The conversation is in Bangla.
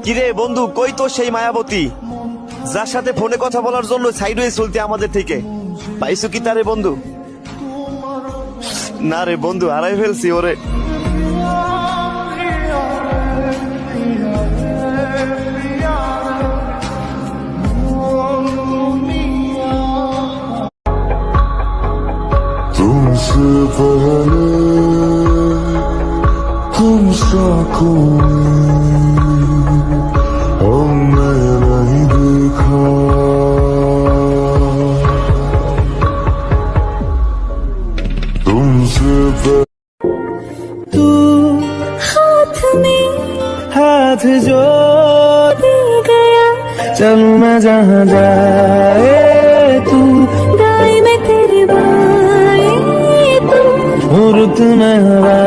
কিরে বন্ধু, কই তো সেই মায়াবতী যার সাথে ফোনে কথা বলার জন্য সাইড হয়ে চলতে আমাদের থেকে? পাইছো কি তারে বন্ধু? না রে বন্ধু, হারাই ফেলছি ওরে। तुमसे पहले तुमसा कोई हमने नहीं देखा। तुमसे तू हाथ में हाथ जो दे गया, चलूं मैं जहाँ जाए तू, दाएं में तेरे बाएं तू, रुत में हवा